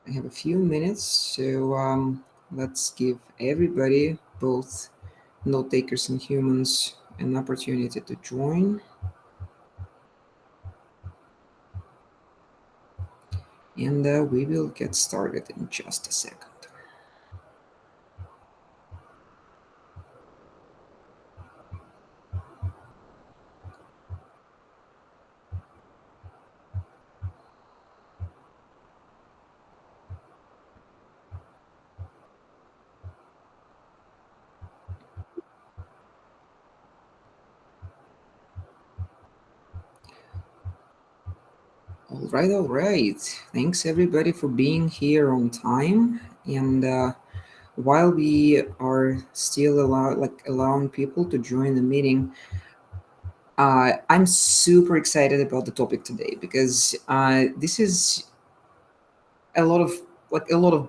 I have a few minutes, so let's give everybody, both note takers and humans, an opportunity to join. And we will get started in just a second. All right. Thanks everybody for being here on time. And while we are still allowing people to join the meeting, I'm super excited about the topic today because this is a lot of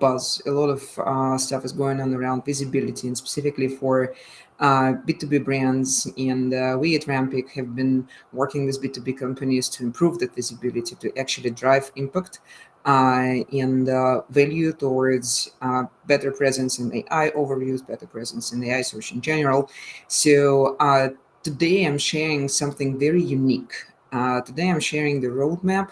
buzz, a lot of stuff is going on around visibility, and specifically for B2B brands. And we at Rampic have been working with B2B companies to improve that visibility, to actually drive impact and value towards better presence in AI overviews, better presence in AI search in general. So today I'm sharing something very unique. Today I'm sharing the roadmap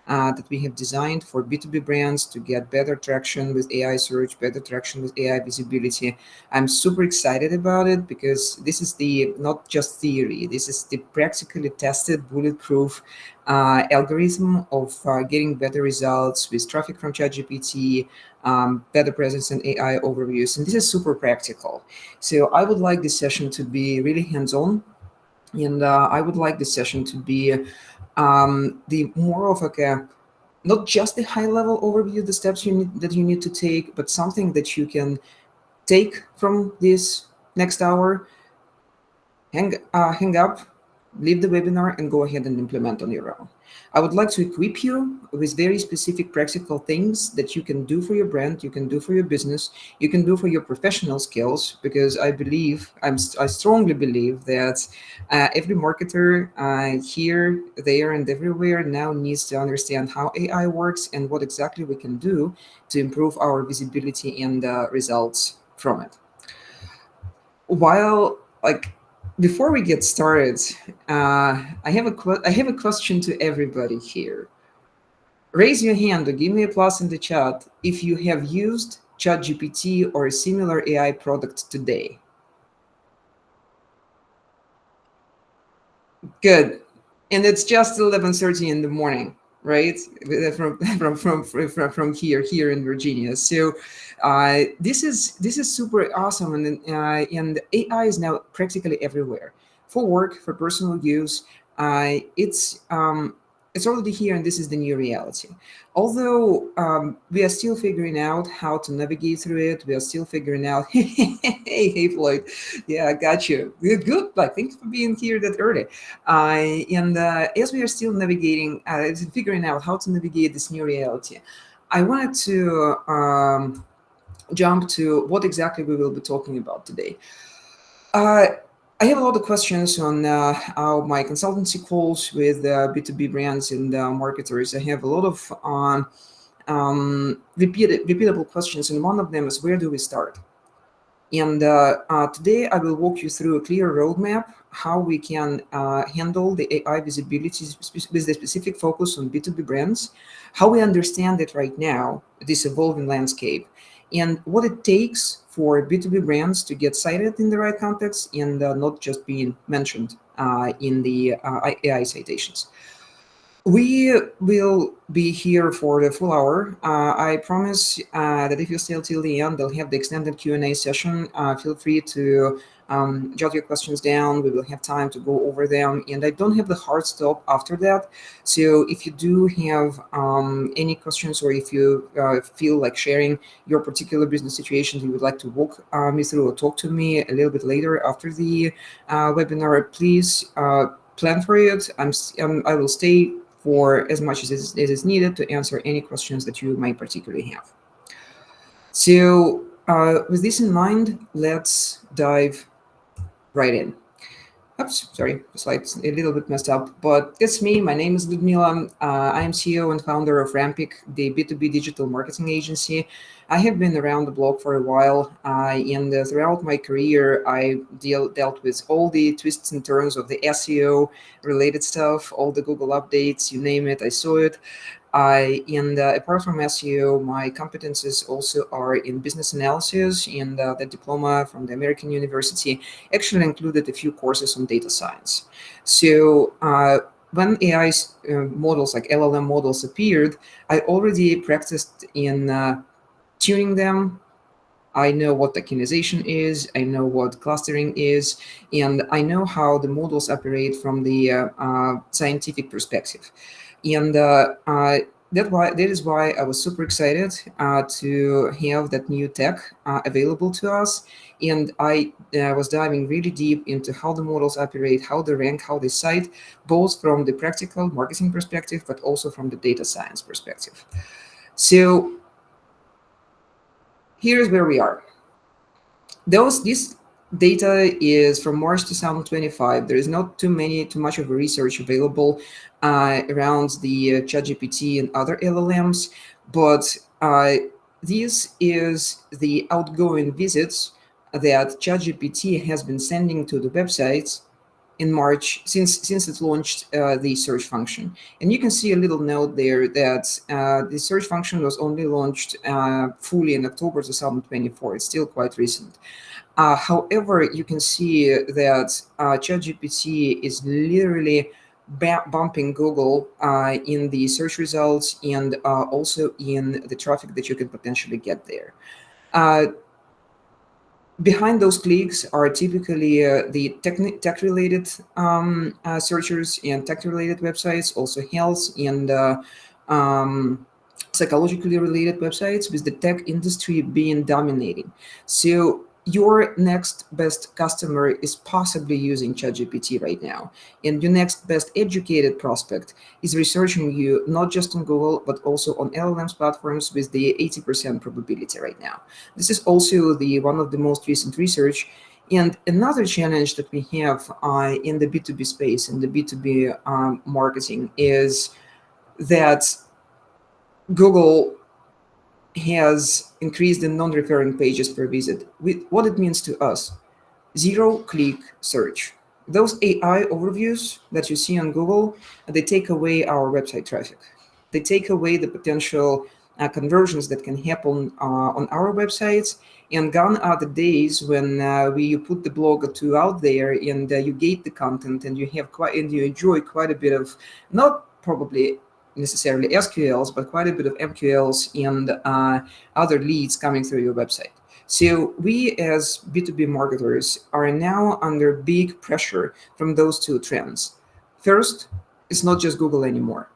that we have designed for B2B brands to get better traction with AI search, better traction with AI visibility. I'm super excited about it because this is the not just theory, this is the practically tested, bulletproof algorithm of getting better results with traffic from ChatGPT, better presence in AI overviews. And this is super practical. So I would like this session to be really hands-on. And I would like this session to be the more of like a not just the high level overview, the steps that you need to take, but something that you can take from this next hour, hang up, leave the webinar, and go ahead and implement on your own. I would like to equip you with very specific practical things that you can do for your brand, you can do for your business, you can do for your professional skills, because I strongly believe that every marketer here, there, and everywhere now needs to understand how AI works and what exactly we can do to improve our visibility and results from it. While like before we get started, I have a question to everybody here. Raise your hand or give me a plus in the chat if you have used ChatGPT or a similar AI product today. Good. And it's just 11:30 in the morning, right? From here in Virginia. So this is super awesome, and AI is now practically everywhere for work, for personal use. It's already here, and this is the new reality. Although we are still figuring out how to navigate through it, we are still figuring out. Hey Floyd, yeah, I got you. Good. Like, thanks for being here that early. And as we are still navigating, figuring out how to navigate this new reality, I wanted to jump to what exactly we will be talking about today. I have a lot of questions on my consultancy calls with B2B brands and marketers. I have a lot of repeatable questions, and one of them is, where do we start? And today I will walk you through a clear roadmap how we can handle the AI visibility with the specific focus on B2B brands, how we understand it right now, this evolving landscape, and what it takes for B2B brands to get cited in the right context and not just being mentioned in the AI citations. We will be here for the full hour. I promise that if you stay till the end, they'll have the extended Q&A session. Feel free to jot your questions down. We will have time to go over them. And I don't have the hard stop after that. So if you do have any questions, or if you feel like sharing your particular business situation you would like to walk me through or talk to me a little bit later after the webinar, please plan for it. I will stay for as much as is needed to answer any questions that you might particularly have. So with this in mind, let's dive right in. Oops, sorry, the slide's a little bit messed up, but it's me. My name is Ludmila. I am CEO and founder of Rampic, the B2B digital marketing agency. I have been around the block for a while, and throughout my career, I dealt with all the twists and turns of the SEO related stuff, all the Google updates, you name it, I saw it. And apart from SEO, my competences also are in business analysis, and the diploma from the American University actually included a few courses on data science. So when AI models like LLM models appeared, I already practiced in tuning them. I know what tokenization is, I know what clustering is, and I know how the models operate from the scientific perspective. And that is why I was super excited to have that new tech available to us. And I was diving really deep into how the models operate, how they rank, how they cite, both from the practical marketing perspective, but also from the data science perspective. So here's where we are. This data is from March 2025. There is not too much of a research available around the ChatGPT and other LLMs, but this is the outgoing visits that ChatGPT has been sending to the websites in March since it launched the search function. And you can see a little note there that the search function was only launched fully in October 2024. It's still quite recent. However, you can see that ChatGPT is literally bumping Google in the search results and also in the traffic that you can potentially get there. Uh, Behind those clicks are typically the tech-related searchers and tech-related websites, also health and um, psychologically related websites, with the tech industry being dominating. So your next best customer is possibly using ChatGPT right now, and your next best educated prospect is researching you not just on Google but also on LLMs platforms with the 80% probability right now. This is also the one of the most recent research. And another challenge that we have in the B2B space, in the B2B marketing, is that Google has increased the non-referring pages per visit. What it means to us: zero-click search. Those AI overviews that you see on Google, they take away our website traffic. They take away the potential conversions that can happen on our websites. And gone are the days when you put the blog or two out there and you gate the content and you enjoy quite a bit of, not probably necessarily SQLs, but quite a bit of MQLs and other leads coming through your website. So we as B2B marketers are now under big pressure from those two trends. First, it's not just Google anymore.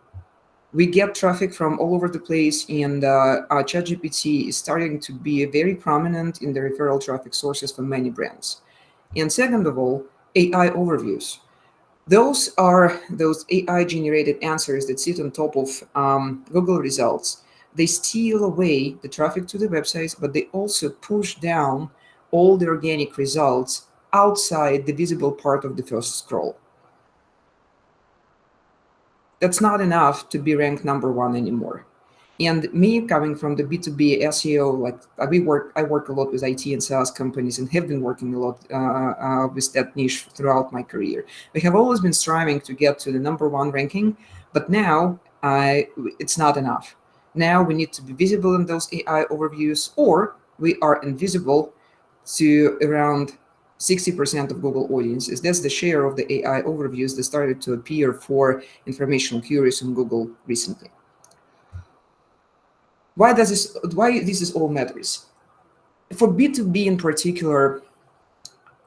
We get traffic from all over the place, and ChatGPT is starting to be very prominent in the referral traffic sources for many brands. And second of all, AI overviews. Those are those AI generated answers that sit on top of Google results. They steal away the traffic to the websites, but they also push down all the organic results outside the visible part of the first scroll. That's not enough to be ranked number one anymore. And me coming from the B2B SEO, like I work a lot with IT and SaaS companies and have been working a lot with that niche throughout my career. We have always been striving to get to the number one ranking, but now it's not enough. Now we need to be visible in those AI overviews, or we are invisible to around 60% of Google audiences. That's the share of the AI overviews that started to appear for informational queries on Google recently. Why this is all matters? For B2B in particular,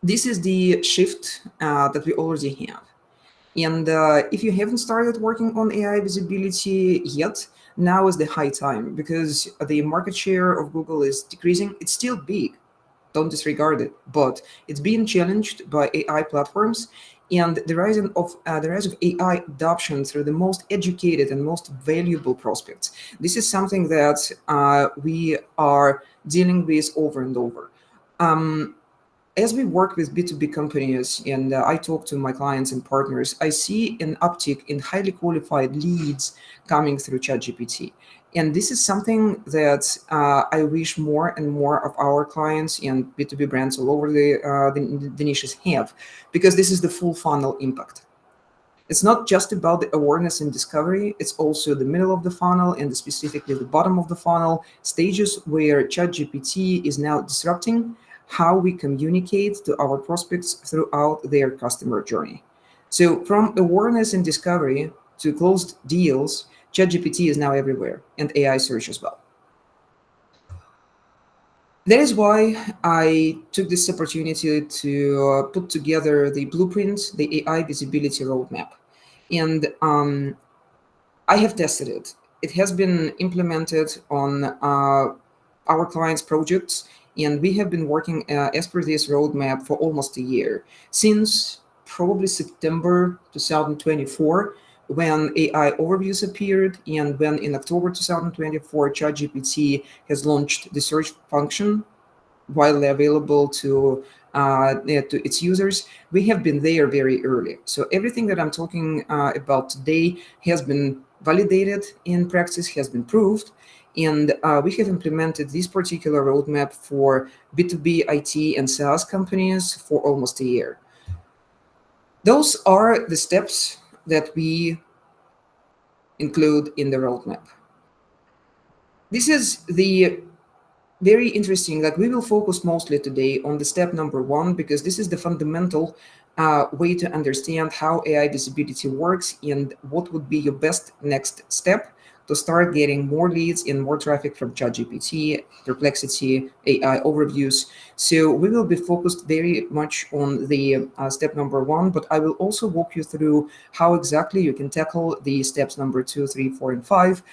this is the shift that we already have. And if you haven't started working on AI visibility yet, now is the high time, because the market share of Google is decreasing. It's still big, don't disregard it, but it's being challenged by AI platforms, and the rise of AI adoption through the most educated and most valuable prospects. This is something that we are dealing with over and over. as we work with B2B companies and I talk to my clients and partners, I see an uptick in highly qualified leads coming through ChatGPT. And this is something that I wish more and more of our clients and B2B brands all over the niches have, because this is the full funnel impact. It's not just about the awareness and discovery, it's also the middle of the funnel and specifically the bottom of the funnel, stages where ChatGPT is now disrupting how we communicate to our prospects throughout their customer journey. So from awareness and discovery to closed deals, ChatGPT is now everywhere, and AI search as well. That is why I took this opportunity to put together the blueprint, the AI visibility roadmap. And I have tested it. It has been implemented on our clients' projects, and we have been working as per this roadmap for almost a year, since probably September 2024, when AI overviews appeared, and when in October 2024, ChatGPT has launched the search function widely available to its users. We have been there very early. So everything that I'm talking about today has been validated in practice, has been proved, and we have implemented this particular roadmap for B2B IT and SaaS companies for almost a year. Those are the steps that we include in the roadmap. This is the very interesting. Like, we will focus mostly today on the step number one, because this is the fundamental way to understand how AI visibility works and what would be your best next step to start getting more leads and more traffic from ChatGPT, Perplexity, AI overviews. So we will be focused very much on the step number one, but I will also walk you through how exactly you can tackle the steps number 2, 3, 4, and 5,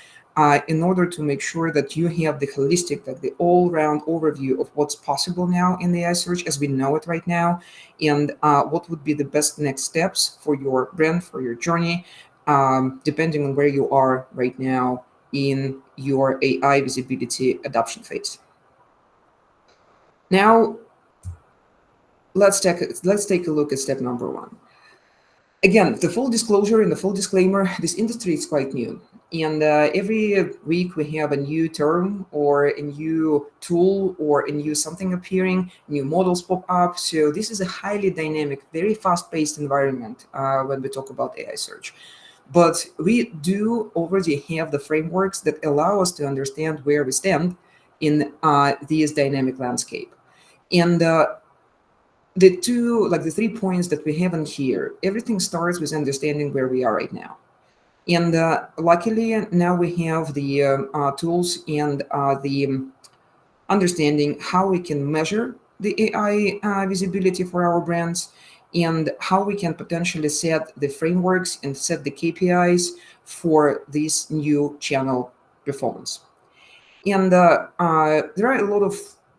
in order to make sure that you have the holistic, like the all-round overview of what's possible now in AI search as we know it right now, and what would be the best next steps for your brand, for your journey, depending on where you are right now in your AI visibility adoption phase. Now, let's take a look at step number one. Again, the full disclosure and the full disclaimer, this industry is quite new. And every week we have a new term or a new tool or a new something appearing, new models pop up. So this is a highly dynamic, very fast-paced environment when we talk about AI search. But we do already have the frameworks that allow us to understand where we stand in this dynamic landscape. And the 3 points that we have in here, everything starts with understanding where we are right now. And luckily, now we have the tools and the understanding how we can measure the AI visibility for our brands, and how we can potentially set the frameworks and set the KPIs for this new channel performance. And there are a lot of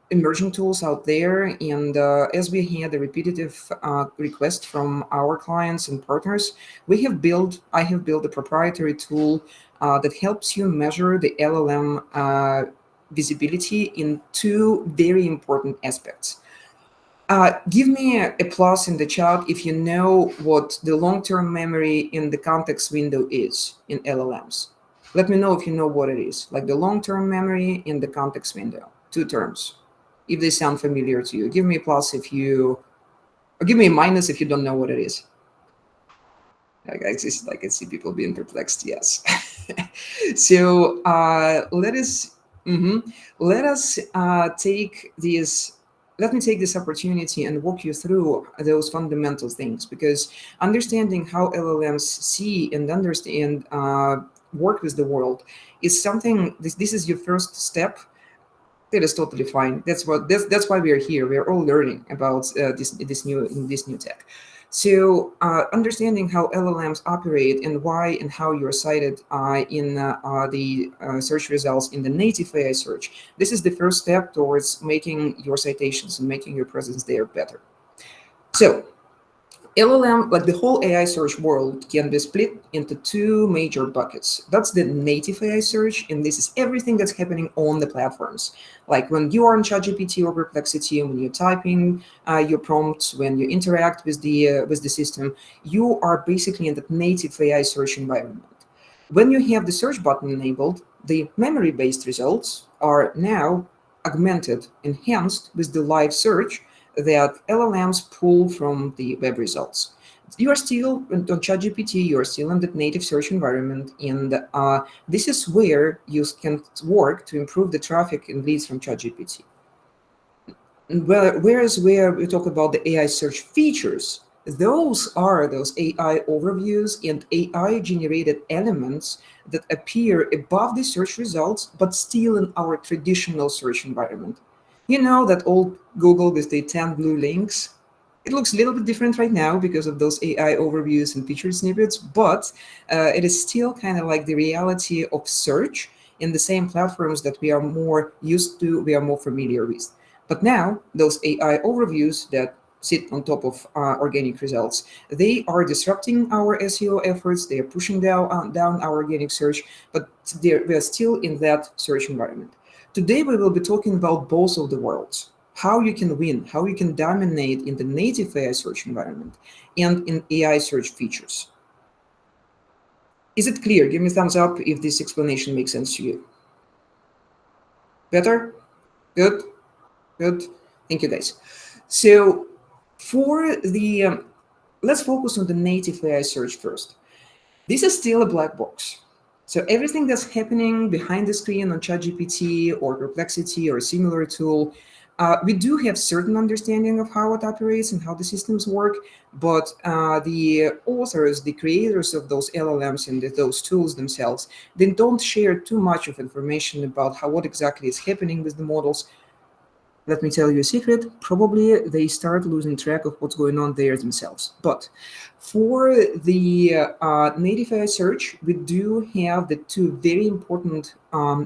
emerging tools out there. And as we had a repetitive request from our clients and partners, I have built a proprietary tool that helps you measure the LLM visibility in two very important aspects. Give me a plus in the chat if you know what the long-term memory in the context window is in LLMs. Let me know if you know what it is, like the long-term memory in the context window, two terms. If they sound familiar to you, give me a plus if you, or give me a minus if you don't know what it is. I can see people being perplexed. Yes. So let us take this. Let me take this opportunity and walk you through those fundamental things, because understanding how LLMs see and understand work with the world is something. This is your first step. That is totally fine. That's why we are here. We are all learning about this new tech. So understanding how LLMs operate and why and how you're cited in the search results in the native AI search, this is the first step towards making your citations and making your presence there better. So LLM, like the whole AI search world, can be split into two major buckets. That's the native AI search, and this is everything that's happening on the platforms. Like when you are on ChatGPT or Perplexity, when you're typing your prompts, when you interact with the system, you are basically in the native AI search environment. When you have the search button enabled, the memory-based results are now augmented, enhanced with the live search that LLMs pull from the web results. You are still on ChatGPT, you are still in the native search environment, and this is where you can work to improve the traffic and leads from ChatGPT. Whereas where we talk about the AI search features, those are those AI overviews and AI generated elements that appear above the search results, but still in our traditional search environment. You know that old Google with the 10 blue links? It looks a little bit different right now because of those AI overviews and featured snippets, but it is still kind of like the reality of search in the same platforms that we are more used to, we are more familiar with. But now, those AI overviews that sit on top of organic results, they are disrupting our SEO efforts. They are pushing down our organic search, but we are still in that search environment. Today, we will be talking about both of the worlds, how you can win, how you can dominate in the native AI search environment and in AI search features. Is it clear? Give me a thumbs up if this explanation makes sense to you. Better? Good? Good. Thank you, guys. So for the, let's focus on the native AI search first. This is still a black box. So everything that's happening behind the screen on ChatGPT or Perplexity or a similar tool, we do have certain understanding of how it operates and how the systems work, but the authors, the creators of those LLMs and those tools themselves, they don't share too much of information about what exactly is happening with the models. Let me tell you a secret, probably they start losing track of what's going on there themselves. But for the native AI search, we do have the two very important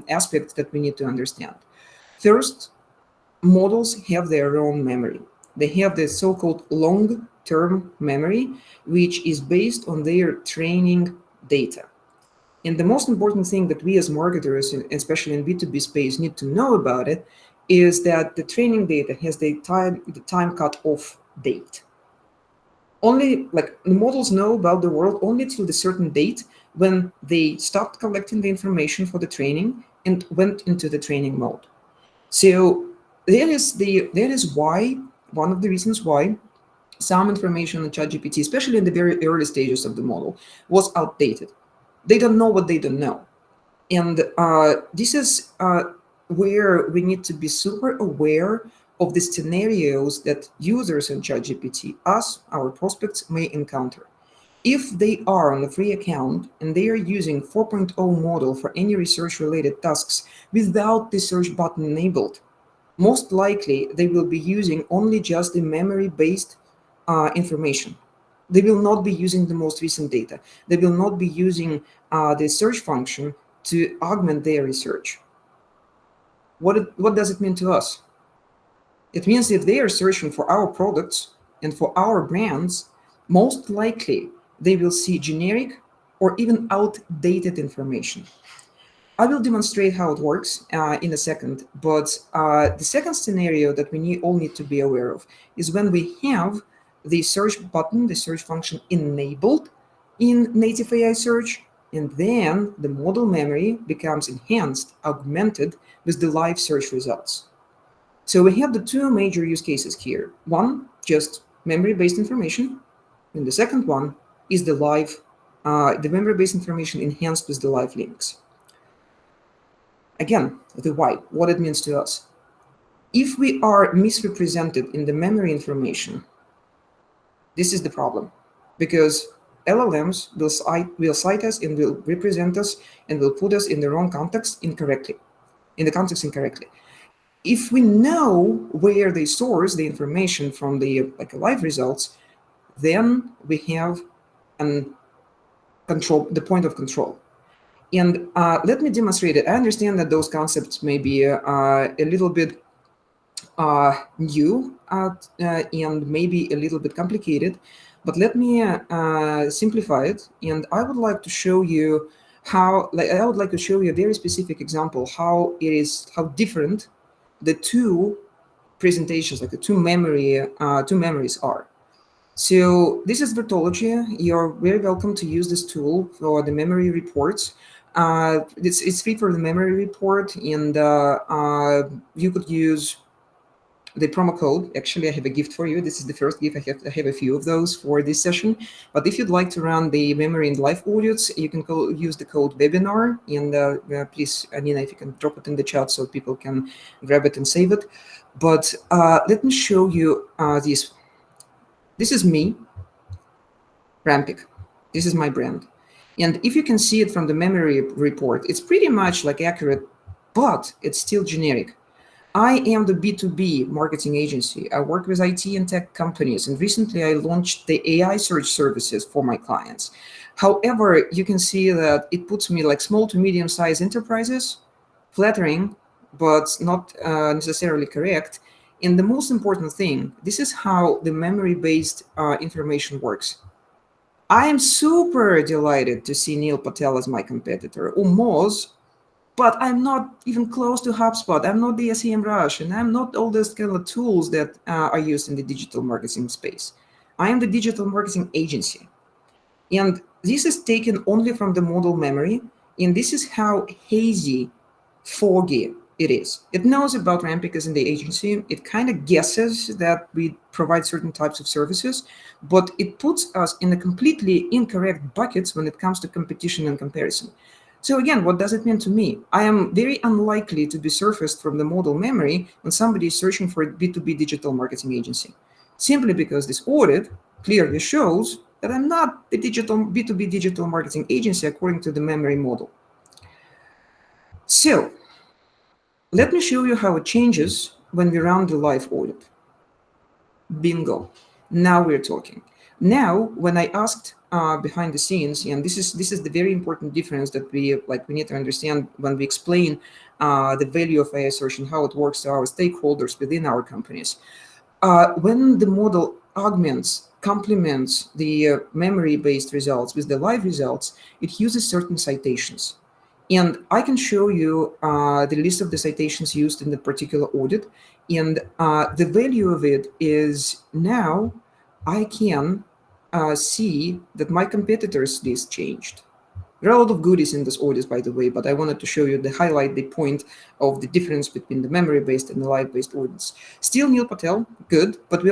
aspects that we need to understand. First, models have their own memory. They have the so-called long-term memory, which is based on their training data. And the most important thing that we as marketers, especially in B2B space, need to know about it is that the training data has the time cut-off date. Only like the models know about the world only till the certain date when they stopped collecting the information for the training and went into the training mode. So that is why one of the reasons why some information on ChatGPT, especially in the very early stages of the model, was outdated. They don't know what they don't know. And this is where we need to be super aware of the scenarios that users in ChatGPT, us, our prospects, may encounter. If they are on a free account and they are using 4.0 model for any research-related tasks without the search button enabled, most likely they will be using only just the memory-based information. They will not be using the most recent data. They will not be using the search function to augment their research. What does it mean to us? It means if they are searching for our products and for our brands, most likely they will see generic or even outdated information. I will demonstrate how it works in a second, but the second scenario that we all need to be aware of is when we have the search button, the search function enabled in native AI search, and then the model memory becomes enhanced, augmented with the live search results. So we have the two major use cases here. One, just memory-based information, and the second one is the memory-based information enhanced with the live links. Again, the why, what it means to us. If we are misrepresented in the memory information, this is the problem, because LLMs will cite us and will represent us and will put us in the wrong context incorrectly. If we know where they source the information from the live results, then we have the point of control. And let me demonstrate it. I understand that those concepts may be a little bit new and maybe a little bit complicated, But let me simplify it, and I would like to show you how. Like, I would like to show you a very specific example how it is, how different the two presentations, like the two memories are. So this is Virtology. You're very welcome to use this tool for the memory reports. It's free for the memory report, and you could use the promo code. Actually, I have a gift for you. This is the first gift. I have a few of those for this session. But if you'd like to run the memory and life audits, you can use the code webinar. And please, Nina, if you can drop it in the chat so people can grab it and save it. But let me show you this. This is me, Rampic. This is my brand. And if you can see it from the memory report, it's pretty much like accurate, but it's still generic. I am the B2B marketing agency. I work with IT and tech companies, and recently I launched the AI search services for my clients. However, you can see that it puts me like small to medium sized enterprises, flattering, but not necessarily correct. And the most important thing, this is how the memory based information works. I am super delighted to see Neil Patel as my competitor, or Moz, but I'm not even close to HubSpot. I'm not the SEMrush, and I'm not all those kind of tools that are used in the digital marketing space. I am the digital marketing agency. And this is taken only from the model memory, and this is how hazy, foggy it is. It knows about Rampic as in the agency. It kind of guesses that we provide certain types of services, but it puts us in a completely incorrect buckets when it comes to competition and comparison. So again, what does it mean to me? I am very unlikely to be surfaced from the model memory when somebody is searching for a B2B digital marketing agency, simply because this audit clearly shows that I'm not a digital B2B digital marketing agency according to the memory model. So let me show you how it changes when we run the live audit. Bingo. Now we're talking. Now, when I asked behind the scenes, and this is the very important difference that we need to understand when we explain the value of AI search and how it works to our stakeholders within our companies. When the model augments, complements the memory-based results with the live results, it uses certain citations. And I can show you the list of the citations used in the particular audit. And the value of it is now I can see that my competitors list changed. There are a lot of goodies in this audit, by the way, but I wanted to show you highlight the point of the difference between the memory-based and the live-based audits. Still Neil Patel, good, but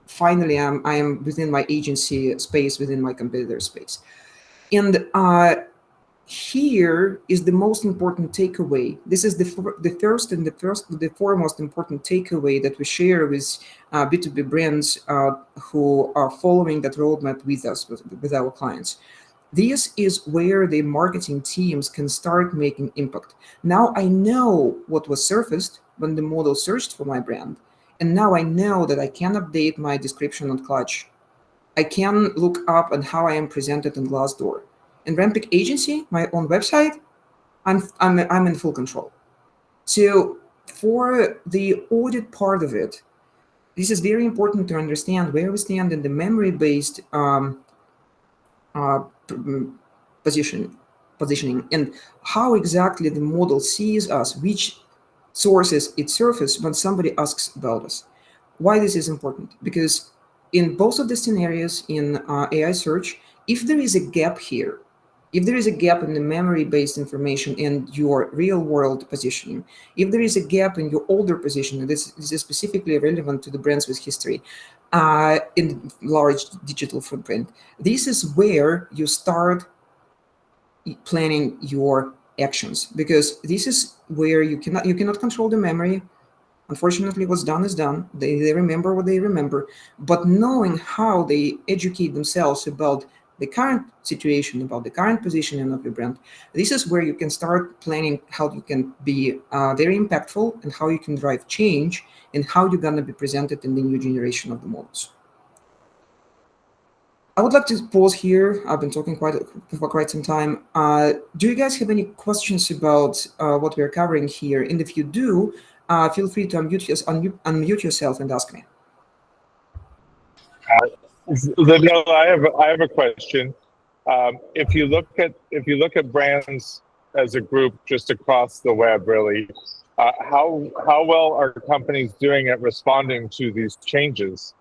finally I am within my agency space, within my competitor space. And here is the most important takeaway. This is the foremost important takeaway that we share with B2B brands who are following that roadmap with us, with our clients. This is where the marketing teams can start making impact. Now I know what was surfaced when the model searched for my brand. And now I know that I can update my description on Clutch. I can look up on how I am presented on Glassdoor. In Rampic Agency, my own website, I'm in full control. So for the audit part of it, this is very important to understand where we stand in the memory-based positioning and how exactly the model sees us, which sources it surfaces when somebody asks about us. Why this is important? Because in both of the scenarios in AI search, if there is a gap here, if there is a gap in the memory-based information and your real-world positioning, if there is a gap in your older positioning, this is specifically relevant to the brands with history, in large digital footprint, this is where you start planning your actions, because this is where you cannot control the memory. Unfortunately, what's done is done. They remember what they remember, but knowing how they educate themselves about the current situation, about the current positioning of your brand, this is where you can start planning how you can be very impactful and how you can drive change and how you're going to be presented in the new generation of the models. I would like to pause here. I've been talking for quite some time. Do you guys have any questions about what we're covering here? And if you do, feel free to unmute yourself and ask me. No, I have a question. If you look at brands as a group just across the web, really, how well are companies doing at responding to these changes?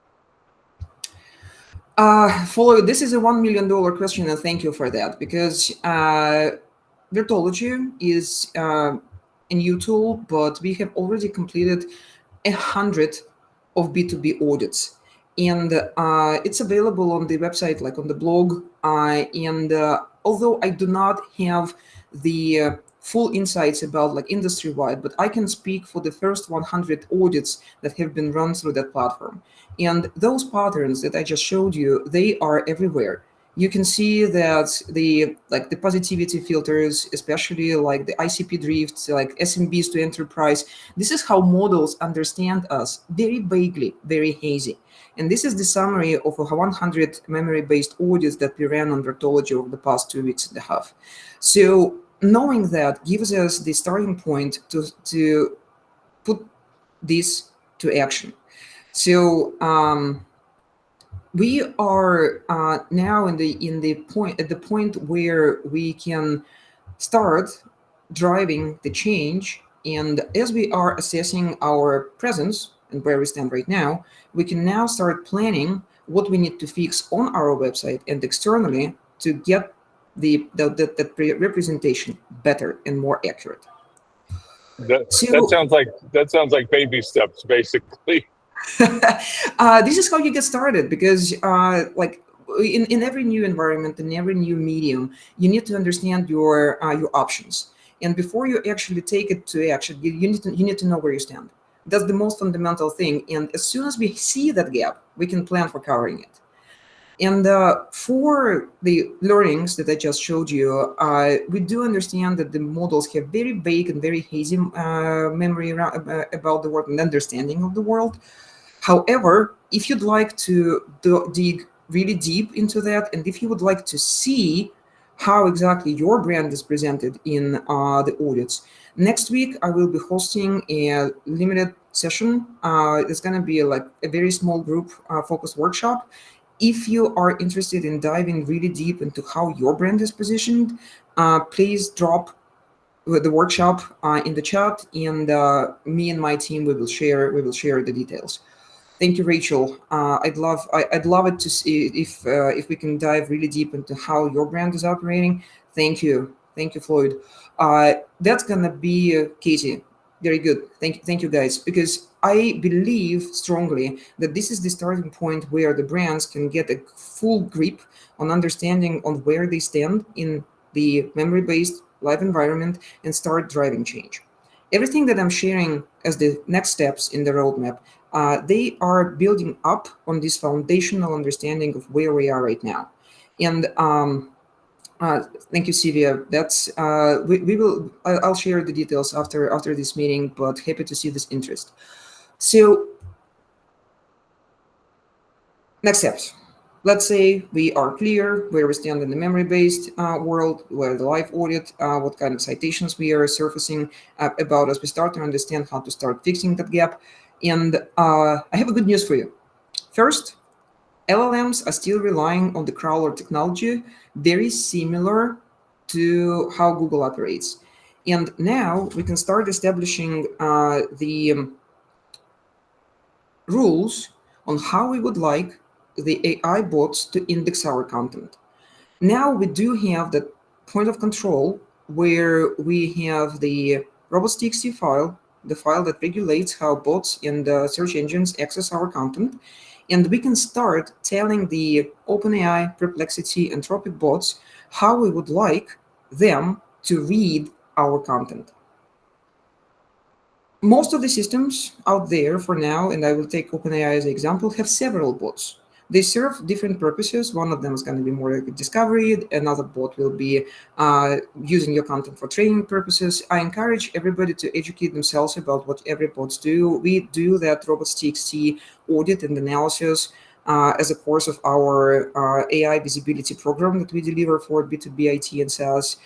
Follow, this is a $1 million question, and thank you for that, because Virtology is a new tool, but we have already completed 100 of B2B audits. And it's available on the website, like on the blog. And although I do not have the full insights about like industry wide, but I can speak for the first 100 audits that have been run through that platform. And those patterns that I just showed you, they are everywhere. You can see that the positivity filters, especially like the ICP drifts, like SMBs to enterprise, this is how models understand us, very vaguely, very hazy. And this is the summary of 100 memory-based audits that we ran on Virtology over the past 2 weeks and a half. So knowing that gives us the starting point to put this to action. So we are now in the point where we can start driving the change. And as we are assessing our presence and where we stand right now, we can now start planning what we need to fix on our website and externally to get the representation better and more accurate. That, that So sounds like that sounds like baby steps, basically. this is how you get started, because like in every new environment, in every new medium, you need to understand your options. And before you actually take it to action, you need to know where you stand. That's the most fundamental thing. And as soon as we see that gap, we can plan for covering it. And for the learnings that I just showed you, we do understand that the models have very vague and very hazy memory about the world and understanding of the world. However, if you'd like to dig really deep into that, and if you would like to see how exactly your brand is presented in the audits, next week I will be hosting a limited session. It's going to be like a very small group focused workshop. If you are interested in diving really deep into how your brand is positioned, please drop the workshop in the chat, and me and my team we will share the details. Thank you, Rachel. I'd love it to see if we can dive really deep into how your brand is operating. Thank you, Floyd. That's gonna be Katie. Very good. Thank you, guys, because I believe strongly that this is the starting point where the brands can get a full grip on understanding on where they stand in the memory-based live environment and start driving change. Everything that I'm sharing as the next steps in the roadmap, they are building up on this foundational understanding of where we are right now. And thank you, Sylvia. That's we will. I'll share the details after this meeting. But happy to see this interest. So next steps. Let's say we are clear where we stand in the memory-based world, where the live audit, what kind of citations we are surfacing about as we start to understand how to start fixing that gap. And I have a good news for you. First, LLMs are still relying on the crawler technology, very similar to how Google operates. And now we can start establishing the rules on how we would like the AI bots to index our content. Now we do have that point of control where we have the robots.txt file, the file that regulates how bots and search engines access our content. And we can start telling the OpenAI, Perplexity, Anthropic bots how we would like them to read our content. Most of the systems out there for now, and I will take OpenAI as an example, have several bots. They serve different purposes. One of them is going to be more like discovery. Another bot will be using your content for training purposes. I encourage everybody to educate themselves about what every bots do. We do that robots.txt audit and analysis as a course of our AI visibility program that we deliver for B2B IT and SaaS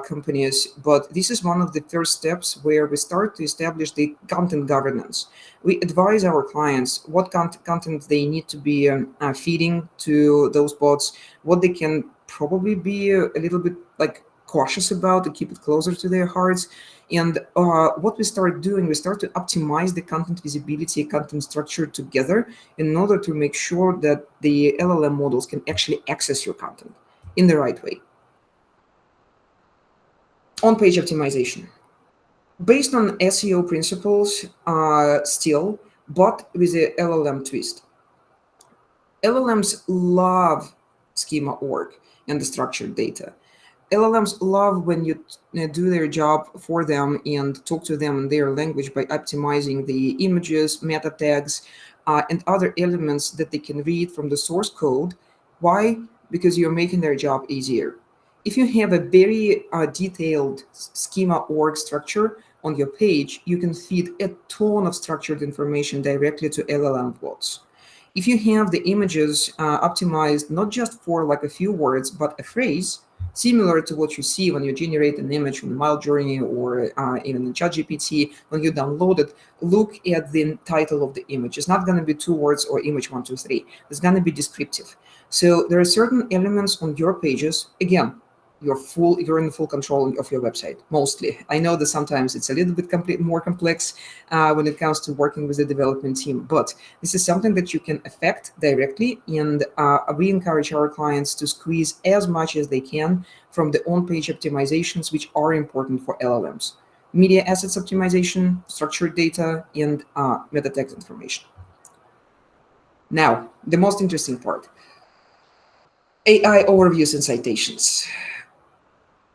companies. But this is one of the first steps where we start to establish the content governance. We advise our clients what content they need to be feeding to those bots, what they can probably be a little bit like cautious about to keep it closer to their hearts. And what we start doing, we start to optimize the content visibility, content structure together in order to make sure that the LLM models can actually access your content in the right way. On-page optimization. Based on SEO principles still, but with a LLM twist. LLMs love schema org and the structured data. LLMs love when you do their job for them and talk to them in their language by optimizing the images, meta tags, and other elements that they can read from the source code. Why? Because you're making their job easier. If you have a very detailed schema org structure on your page, you can feed a ton of structured information directly to LLM bots. If you have the images optimized not just for like a few words, but a phrase, similar to what you see when you generate an image from Midjourney or even in ChatGPT, when you download it, look at the title of the image. It's not going to be 2 words or image 1, 2, 3. It's going to be descriptive. So there are certain elements on your pages, again, you're in full control of your website mostly. I know that sometimes it's a little bit more complex when it comes to working with the development team, but this is something that you can affect directly, and we encourage our clients to squeeze as much as they can from the on-page optimizations, which are important for LLMs. Media assets optimization, structured data, and meta text information. Now, the most interesting part, AI overviews and citations.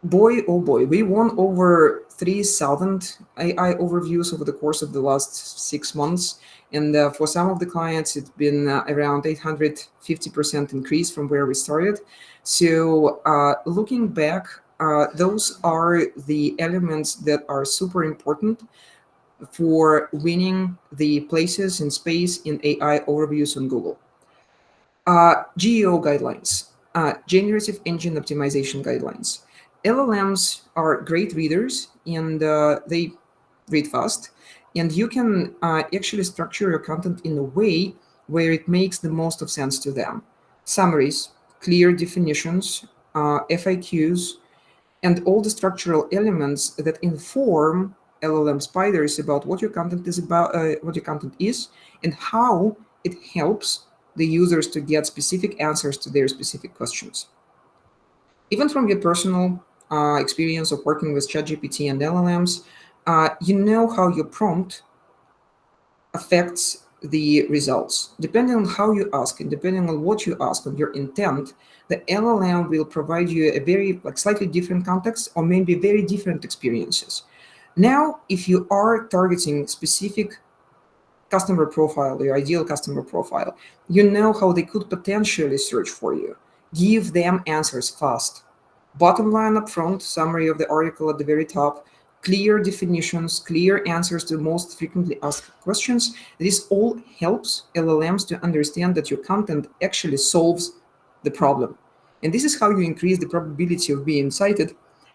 Boy, oh boy, we won over 3,000 AI overviews over the course of the last 6 months. And for some of the clients, it's been around 850% increase from where we started. So looking back, those are the elements that are super important for winning the places in space in AI overviews on Google. GEO guidelines, generative engine optimization guidelines. LLMs are great readers, and they read fast. And you can actually structure your content in a way where it makes the most of sense to them. Summaries, clear definitions, FAQs, and all the structural elements that inform LLM spiders about what your content is about, what your content is, and how it helps the users to get specific answers to their specific questions. Even from your personal experience of working with ChatGPT and LLMs, you know how your prompt affects the results. Depending on how you ask and depending on what you ask, on your intent, the LLM will provide you a very slightly different context or maybe very different experiences. Now, if you are targeting specific customer profile, your ideal customer profile, you know how they could potentially search for you. Give them answers fast. Bottom line up front, summary of the article at the very top, clear definitions, clear answers to most frequently asked questions. This all helps LLMs to understand that your content actually solves the problem. And this is how you increase the probability of being cited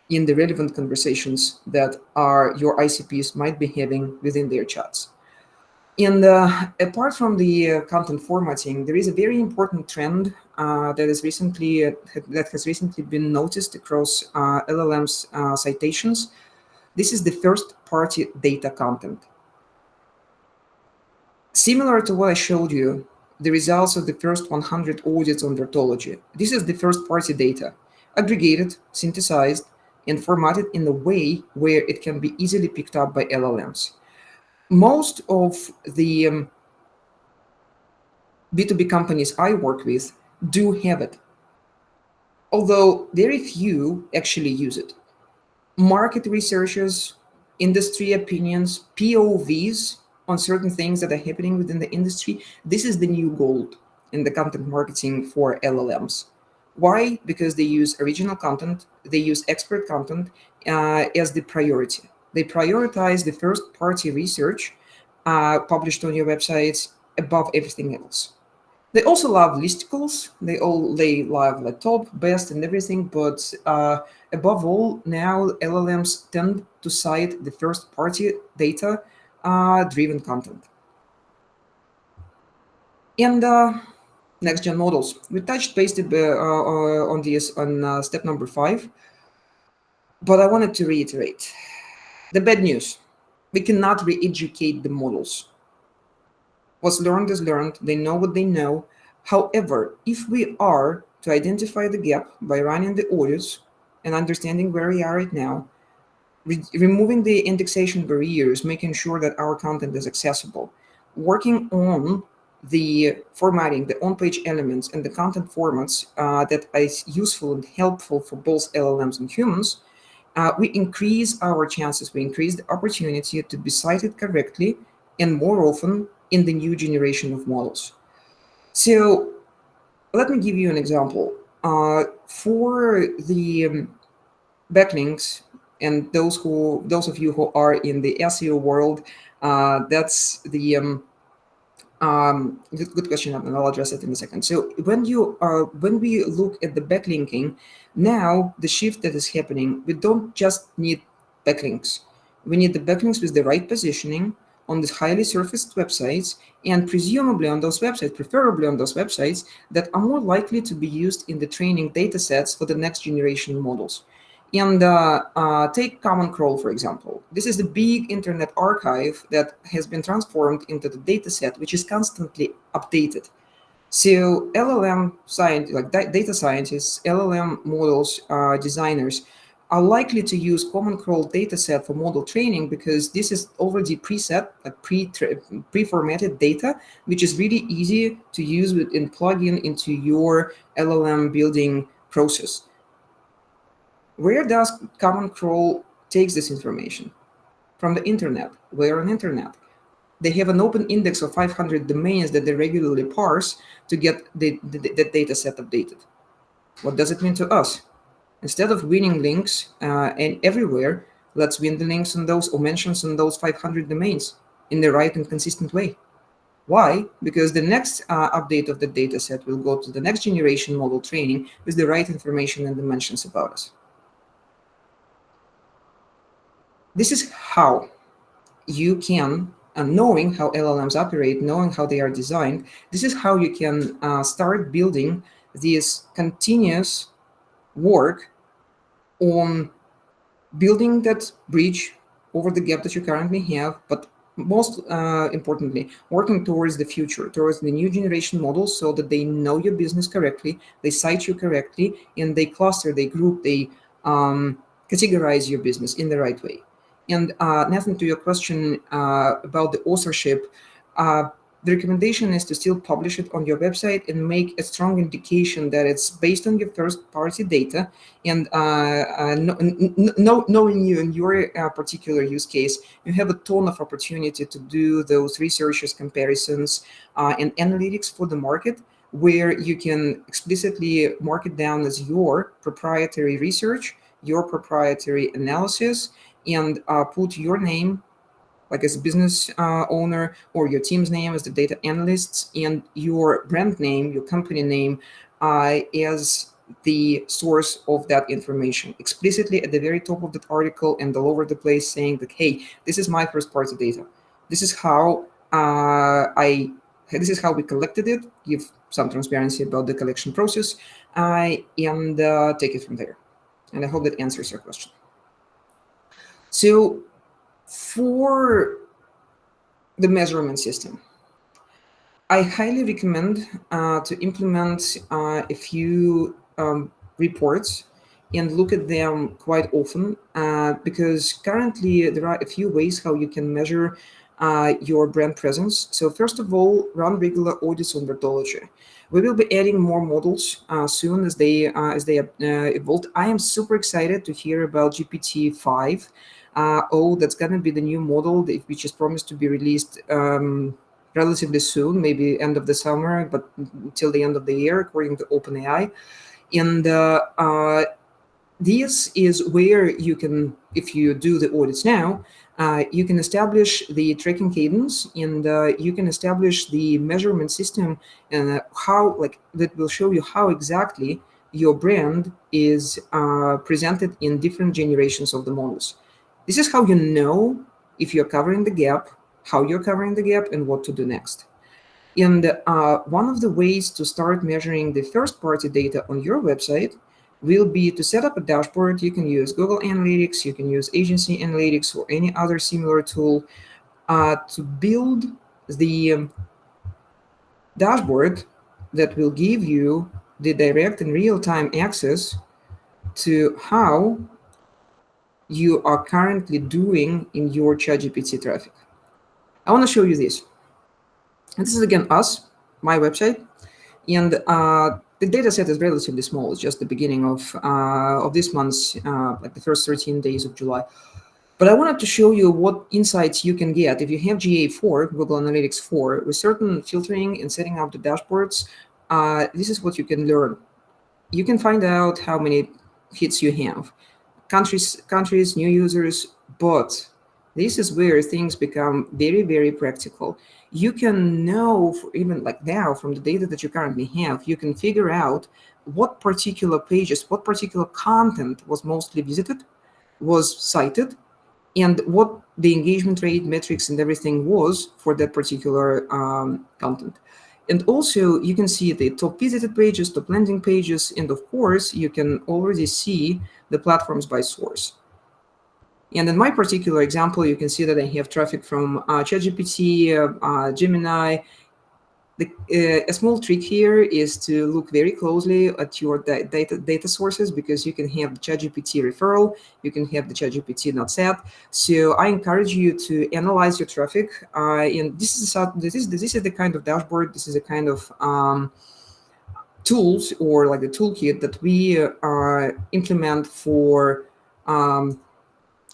in the relevant conversations that your ICPs might be having within their chats. And apart from the content formatting, there is a very important trend that has recently been noticed across LLM's citations. This is the first-party data content. Similar to what I showed you, the results of the first 100 audits on dermatology. This is the first-party data, aggregated, synthesized, and formatted in a way where it can be easily picked up by LLMs. Most of the B2B companies I work with do have it, although very few actually use it. Market researchers, industry opinions, POVs on certain things that are happening within the industry, this is the new gold in the content marketing for LLMs. Why? Because they use original content, they use expert content as the priority. They prioritize the first-party research published on your websites above everything else. They also love listicles. They love like top, best, and everything. But above all, now LLMs tend to cite the first-party data driven content. And next-gen models. We touched based on this on step number 5. But I wanted to reiterate the bad news. We cannot re-educate the models. What's learned is learned. They know what they know. However, if we are to identify the gap by running the audits and understanding where we are right now, removing the indexation barriers, making sure that our content is accessible, working on the formatting, the on-page elements, and the content formats that is useful and helpful for both LLMs and humans, we increase our chances, we increase the opportunity to be cited correctly and more often in the new generation of models. So let me give you an example. For the backlinks, and those of you who are in the SEO world, that's the good question, and I'll address it in a second. So when we look at the backlinking, now the shift that is happening, we don't just need backlinks. We need the backlinks with the right positioning on these highly surfaced websites, and presumably on those websites, preferably on those websites that are more likely to be used in the training data sets for the next generation models. And take Common Crawl, for example. This is the big internet archive that has been transformed into the data set, which is constantly updated. So LLM science, like data scientists, LLM models designers are likely to use Common Crawl dataset for model training because this is already preset, like pre-formatted data, which is really easy to use and plug into your LLM building process. Where does Common Crawl takes this information? From the internet. Where on internet? They have an open index of 500 domains that they regularly parse to get the data set updated. What does it mean to us? Instead of winning links and everywhere, let's win the links on those or mentions on those 500 domains in the right and consistent way. Why? Because the next update of the data set will go to the next generation model training with the right information and dimensions about us. This is how you can, knowing how LLMs operate, knowing how they are designed, this is how you can start building this continuous work on building that bridge over the gap that you currently have, but most importantly, working towards the future, towards the new generation models so that they know your business correctly, they cite you correctly, and they cluster, they group, they categorize your business in the right way. And Nathan, to your question about the authorship, the recommendation is to still publish it on your website and make a strong indication that it's based on your first-party data. And knowing you in your particular use case, you have a ton of opportunity to do those researches, comparisons, and analytics for the market, where you can explicitly mark it down as your proprietary research, your proprietary analysis, and put your name, like as a business owner, or your team's name as the data analysts, and your brand name, your company name, as the source of that information, explicitly at the very top of that article and all over the place, saying that, hey, this is my first party data. This is how this is how we collected it. Give some transparency about the collection process, and take it from there. And I hope that answers your question. So for the measurement system, I highly recommend to implement a few reports and look at them quite often because currently there are a few ways how you can measure your brand presence. So first of all, run regular audits on Vertology. We will be adding more models soon as they evolve. I am super excited to hear about GPT-5. That's going to be the new model which is promised to be released relatively soon, maybe end of the summer, but until the end of the year, according to OpenAI. And This is where you can, if you do the audits now, you can establish the tracking cadence, and you can establish the measurement system, and how, like, that will show you how exactly your brand is presented in different generations of the models. This is how you know if you're covering the gap, how you're covering the gap, and what to do next. And one of the ways to start measuring the first-party data on your website will be to set up a dashboard. You can use Google Analytics, you can use Agency Analytics, or any other similar tool to build the dashboard that will give you the direct and real-time access to how you are currently doing in your ChatGPT traffic. I want to show you this. And this is again us, my website, and the data set is relatively small. It's just the beginning of this month's, like the first 13 days of July. But I wanted to show you what insights you can get if you have GA4, Google Analytics 4, with certain filtering and setting up the dashboards. This is what you can learn. You can find out how many hits you have, countries, new users, but this is where things become very, very practical. You can know, even like now, from the data that you currently have, you can figure out what particular pages, what particular content was mostly visited, was cited, and what the engagement rate, metrics, and everything was for that particular content. And also, you can see the top visited pages, top landing pages, and of course, you can already see the platforms by source. And in my particular example, you can see that I have traffic from ChatGPT, Gemini. A small trick here is to look very closely at your data sources, because you can have the ChatGPT referral, you can have the ChatGPT not set. So I encourage you to analyze your traffic, and this is the kind of dashboard, this is the kind of tools, or like the toolkit that we implement for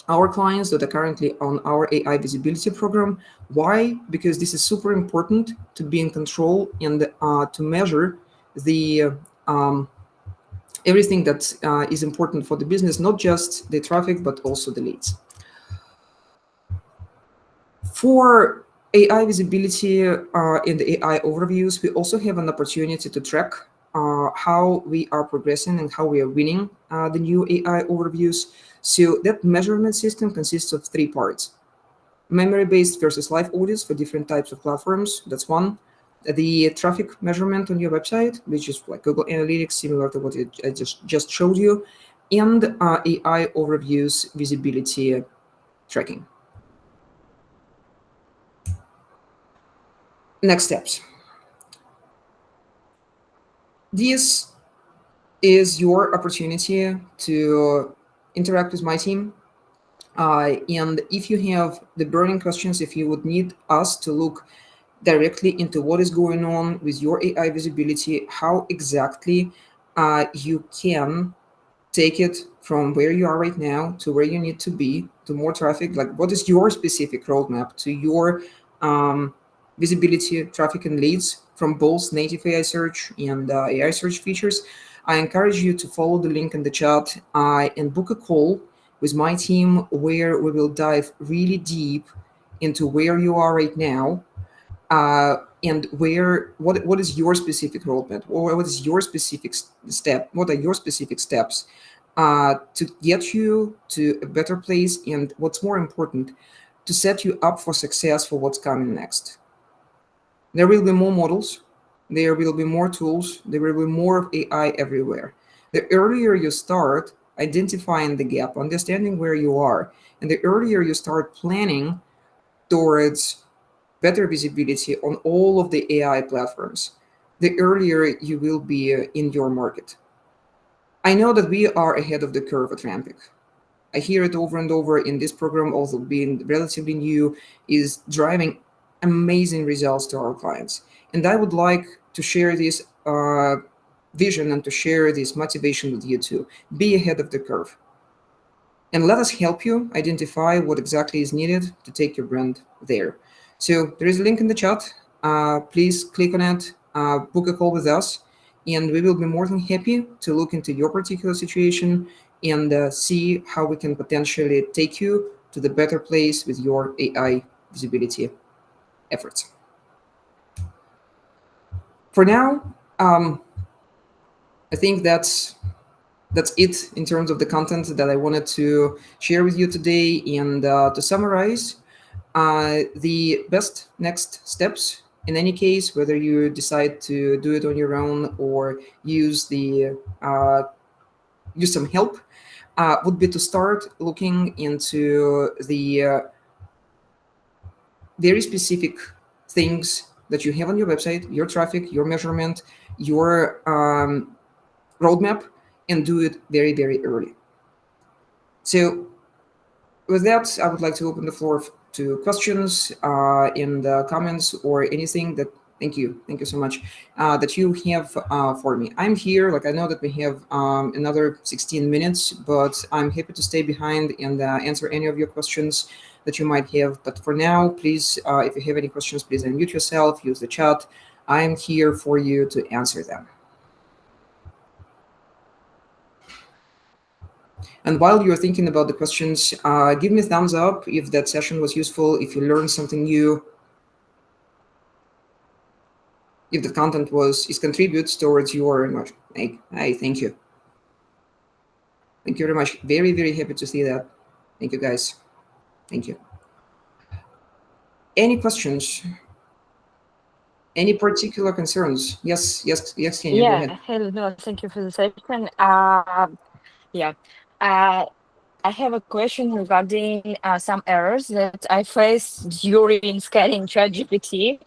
our clients that are currently on our AI visibility program. Why? Because this is super important to be in control and to measure the everything that is important for the business, not just the traffic, but also the leads. For AI visibility and the AI overviews, we also have an opportunity to track how we are progressing and how we are winning the new AI overviews. So that measurement system consists of 3 parts: memory-based versus live audits for different types of platforms. That's one. The traffic measurement on your website, which is like Google Analytics, similar to what I just showed you, and AI overviews visibility tracking. Next steps. This is your opportunity to interact with my team. And if you have the burning questions, if you would need us to look directly into what is going on with your AI visibility, how exactly you can take it from where you are right now to where you need to be, to more traffic, like what is your specific roadmap to your visibility, traffic, and leads from both native AI search and AI search features, I encourage you to follow the link in the chat and book a call with my team, where we will dive really deep into where you are right now, and what is your specific roadmap, or what is your specific step, what are your specific steps to get you to a better place, and what's more important, to set you up for success for what's coming next. There will be more models, there will be more tools, there will be more of AI everywhere. The earlier you start identifying the gap, understanding where you are, and the earlier you start planning towards better visibility on all of the AI platforms, the earlier you will be in your market. I know that we are ahead of the curve at Rampic. I hear it over and over in this program, also being relatively new, is driving amazing results to our clients. And I would like to share this vision and to share this motivation with you too. Be ahead of the curve. And let us help you identify what exactly is needed to take your brand there. So there is a link in the chat. Please click on it, book a call with us, and we will be more than happy to look into your particular situation and see how we can potentially take you to the better place with your AI visibility efforts. For now, I think that's it in terms of the content that I wanted to share with you today. And to summarize, the best next steps in any case, whether you decide to do it on your own or use the use some help, would be to start looking into the very specific things that you have on your website, your traffic, your measurement, your roadmap, and do it very, very early. So with that, I would like to open the floor to questions and comments or anything that. Thank you so much that you have for me. I'm here. Like I know that we have another 16 minutes, but I'm happy to stay behind and answer any of your questions that you might have. But for now, please, if you have any questions, please unmute yourself. Use the chat. I'm here for you to answer them. And while you're thinking about the questions, give me a thumbs up if that session was useful, if you learned something new, if the content is contributes towards your knowledge. Hey, thank you. Thank you very much. Very, very happy to see that. Thank you, guys. Thank you. Any questions? Any particular concerns? Yes, Kenya, go ahead. Yeah, hello. No, thank you for the session. Yeah, uh, I have a question regarding some errors that I faced during scanning ChatGPT.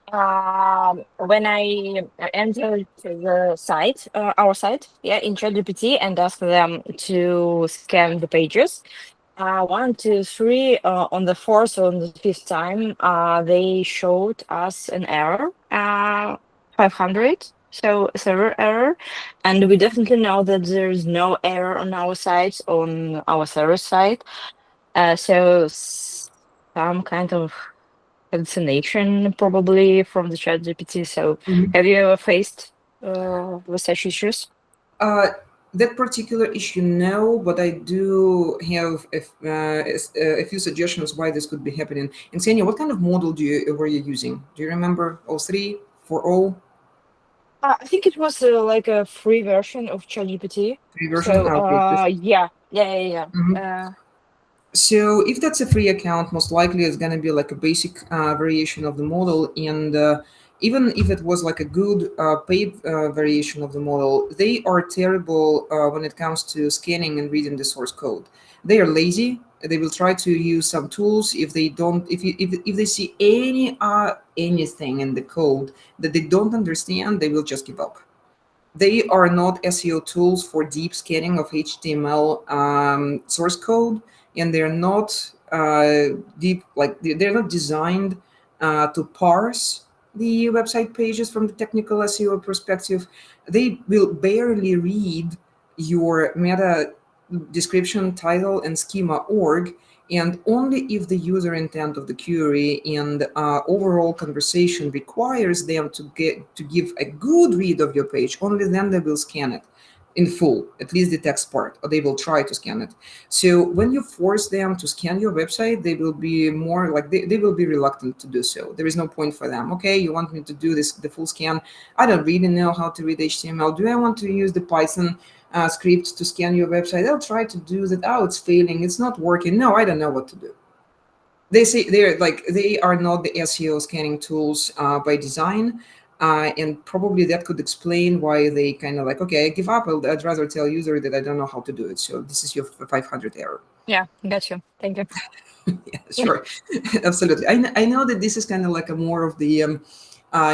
When I entered the site, our site, yeah, in ChatGPT and asked them to scan the pages, one, two, three, on the fourth or on the fifth time, they showed us an error, 500, so server error, and we definitely know that there's no error on our site, on our server side. So some kind of hallucination probably from the chat GPT. So Mhm. have you ever faced with such issues? Uh, that particular issue, no, but I do have a few suggestions why this could be happening. And Xenia, what kind of model were you using? Do you remember? O three, 4.0, I think it was like a free version of ChatGPT. free version? So Okay. yeah. Mhm. So if that's a free account, most likely it's going to be like a basic variation of the model. And even if it was like a good paid variation of the model, they are terrible when it comes to scanning and reading the source code. They are lazy. They will try to use some tools. If they don't, if they see anything in the code that they don't understand, they will just give up. They are not SEO tools for deep scanning of HTML source code, and they're not deep, like they're not designed to parse the website pages from the technical SEO perspective. They will barely read your meta description, title, and schema org, and only if the user intent of the query and overall conversation requires them to give a good read of your page, only then they will scan it in full, at least the text part, or they will try to scan it. So when you force them to scan your website, they will be more like they will be reluctant to do so. There is no point for them. Okay, you want me to do this, the full scan? I don't really know how to read HTML. Do I want to use the Python script to scan your website? They'll try to do that. Oh, it's failing. It's not working. No, I don't know what to do. They say they are not the SEO scanning tools by design, and probably that could explain why they kind of like, okay, I give up. I'd rather tell user that I don't know how to do it. So this is your 500 error. Yeah, got you. Thank you. Yeah, sure, absolutely. I know that this is kind of like a more of the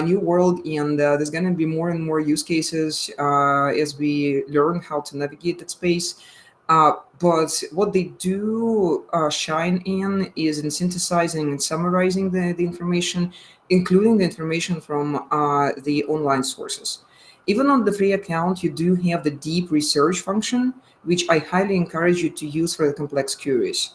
new world, and there's going to be more and more use cases as we learn how to navigate that space. But what they do shine in is in synthesizing and summarizing the information, including the information from the online sources. Even on the free account, you do have the deep research function, which I highly encourage you to use for the complex queries.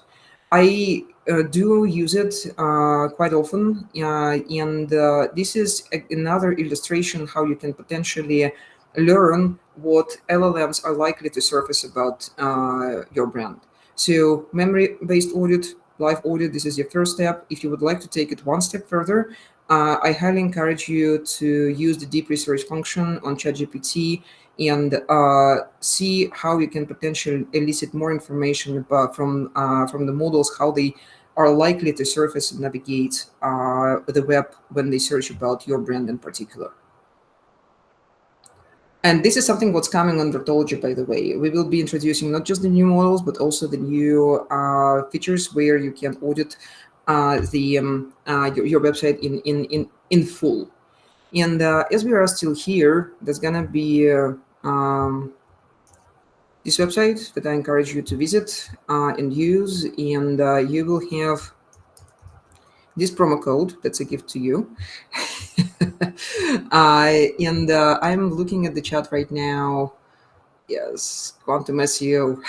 I do use it quite often, and this is another illustration how you can potentially learn what LLMs are likely to surface about your brand. So memory-based audit, live audit, this is your first step. If you would like to take it one step further, I highly encourage you to use the deep research function on ChatGPT and see how you can potentially elicit more information about from the models, how they are likely to surface and navigate the web when they search about your brand in particular. And this is something what's coming on Vertology, by the way. We will be introducing not just the new models, but also the new features where you can audit your website in full. And as we are still here, there's gonna be this website that I encourage you to visit and use, and you will have this promo code that's a gift to you. And I'm looking at the chat right now. Yes, quantum SEO.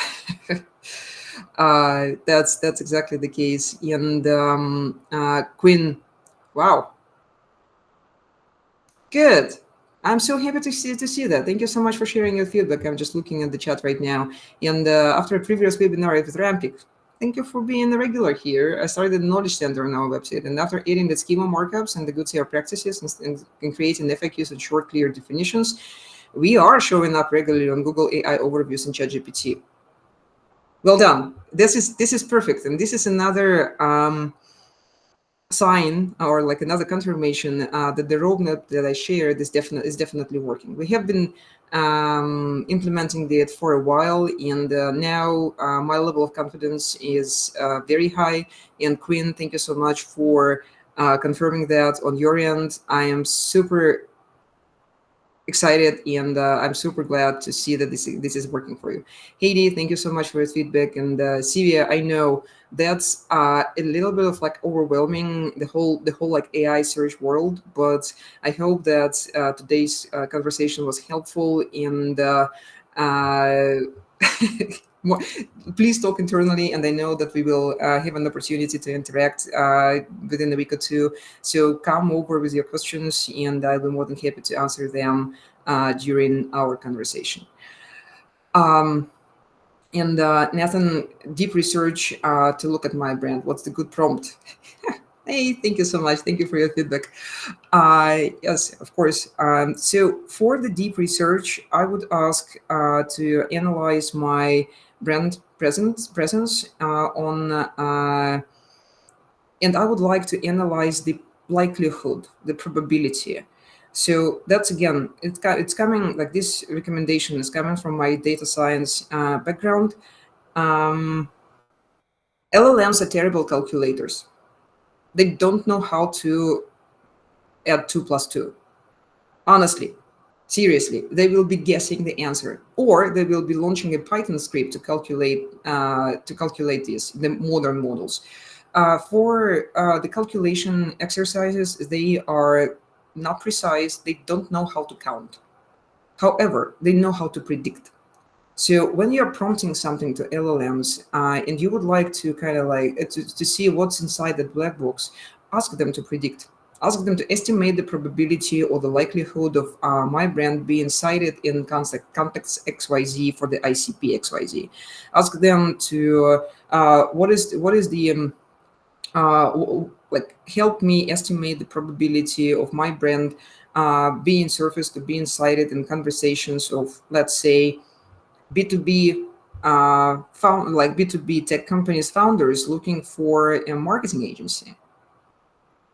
That's exactly the case. And Quinn, wow, good. I'm so happy to see that. Thank you so much for sharing your feedback. I'm just looking at the chat right now. And after a previous webinar with Rampik, thank you for being a regular here. I started a knowledge center on our website, and after adding the schema markups and the good SEO practices and creating FAQs and short, clear definitions, we are showing up regularly on Google AI overviews and ChatGPT. Well done. This is perfect, and this is another sign or like another confirmation that the roadmap that I shared is definitely working. We have been implementing it for a while, and now my level of confidence is very high. And Quinn, thank you so much for confirming that on your end. I am super excited, and I'm super glad to see that this is working for you. Haiti, thank you so much for your feedback. And Sylvia, I know that's a little bit of like overwhelming the whole like AI search world, but I hope that today's conversation was helpful, and more, please talk internally, and I know that we will have an opportunity to interact within a week or two. So come over with your questions, and I'll be more than happy to answer them during our conversation. And Nathan, deep research to look at my brand. What's the good prompt? Hey, thank you so much. Thank you for your feedback. Yes, of course. So for the deep research, I would ask to analyze my brand presence on, and I would like to analyze the likelihood, the probability. So that's again, it's coming like this recommendation is coming from my data science background. LLMs are terrible calculators. They don't know how to add 2 plus 2. Honestly, seriously, they will be guessing the answer, or they will be launching a Python script to calculate this, the modern models. For the calculation exercises, they are not precise. They don't know how to count. However, they know how to predict. So when you're prompting something to LLMs and you would like to kind of like to see what's inside that black box, ask them to predict. Ask them to estimate the probability or the likelihood of my brand being cited in context XYZ for the ICP XYZ. Ask them to what is the like help me estimate the probability of my brand being surfaced or being cited in conversations of, let's say, B2B like B2B tech companies founders looking for a marketing agency.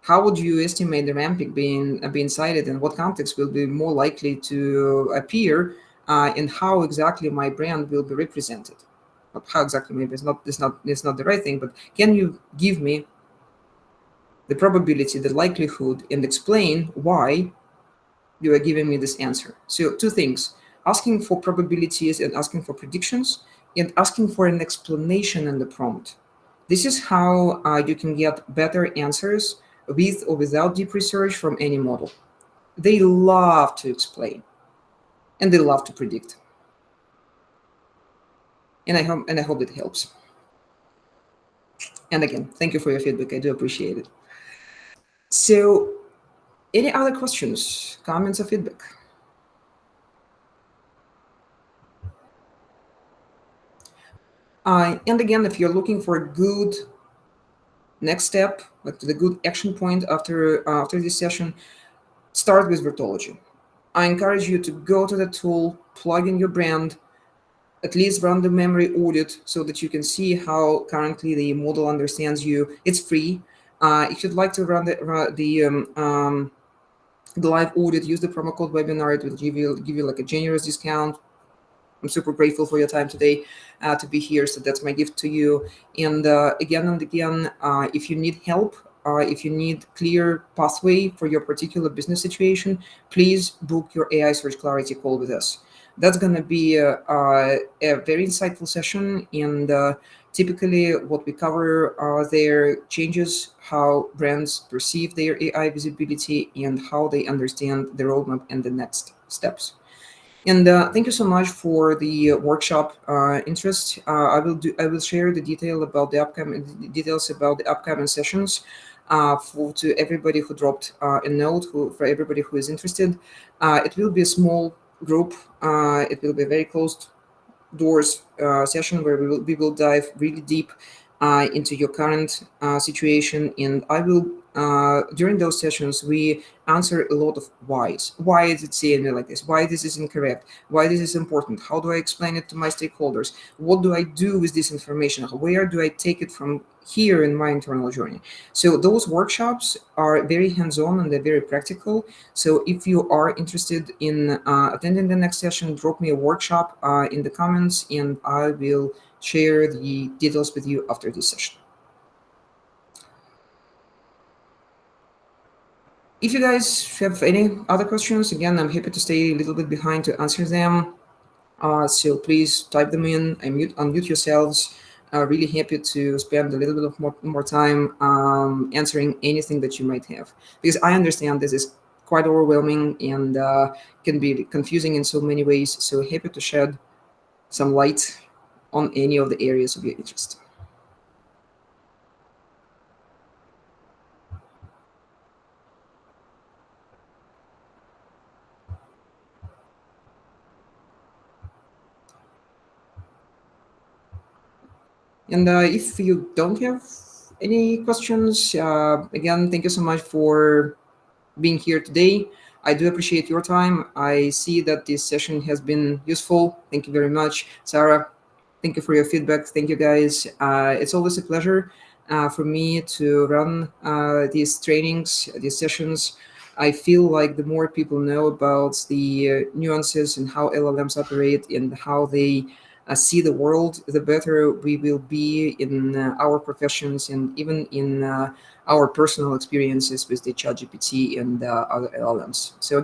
How would you estimate the ramping being cited, and what context will be more likely to appear, and how exactly my brand will be represented? Not how exactly, maybe it's not the right thing, but can you give me the probability, the likelihood, and explain why you are giving me this answer? So two things: asking for probabilities and asking for predictions, and asking for an explanation in the prompt. This is how you can get better answers with or without deep research from any model. They love to explain, and they love to predict. And I hope it helps. And again, thank you for your feedback. I do appreciate it. So, any other questions, comments, or feedback? And again, if you're looking for a good next step, like the good action point after this session, start with Virtology. I encourage you to go to the tool, plug in your brand, at least run the memory audit so that you can see how currently the model understands you. It's free. If you'd like to run the live audit, use the promo code webinar. It will give you like a generous discount. I'm super grateful for your time today to be here. So that's my gift to you. And again and again, if you need help, if you need clear pathway for your particular business situation, please book your AI Search Clarity call with us. That's going to be a very insightful session. And typically what we cover are their changes, how brands perceive their AI visibility, and how they understand the roadmap and the next steps. And thank you so much for the workshop interest. I will share the details about the upcoming sessions to everybody who dropped a note. For everybody who is interested, it will be a small group. It will be a very closed doors session where we will dive really deep into your current situation, and I will during those sessions we answer a lot of whys. Why is it saying me like this? Why this is incorrect? Why this is important? How do I explain it to my stakeholders? What do I do with this information? Where do I take it from here in my internal journey? So those workshops are very hands-on and they're very practical. So if you are interested in attending the next session, drop me a workshop in the comments, and I will share the details with you after this session. If you guys have any other questions, again, I'm happy to stay a little bit behind to answer them. So please type them in, unmute yourselves. Really happy to spend a little bit of more time answering anything that you might have, because I understand this is quite overwhelming and can be confusing in so many ways. So happy to shed some light on any of the areas of your interest. And if you don't have any questions, again, thank you so much for being here today. I do appreciate your time. I see that this session has been useful. Thank you very much, Sarah. Thank you for your feedback. Thank you, guys. It's always a pleasure for me to run these trainings, these sessions. I feel like the more people know about the nuances and how LLMs operate and how they see the world, the better we will be in our professions and even in our personal experiences with the ChatGPT and other LLMs. So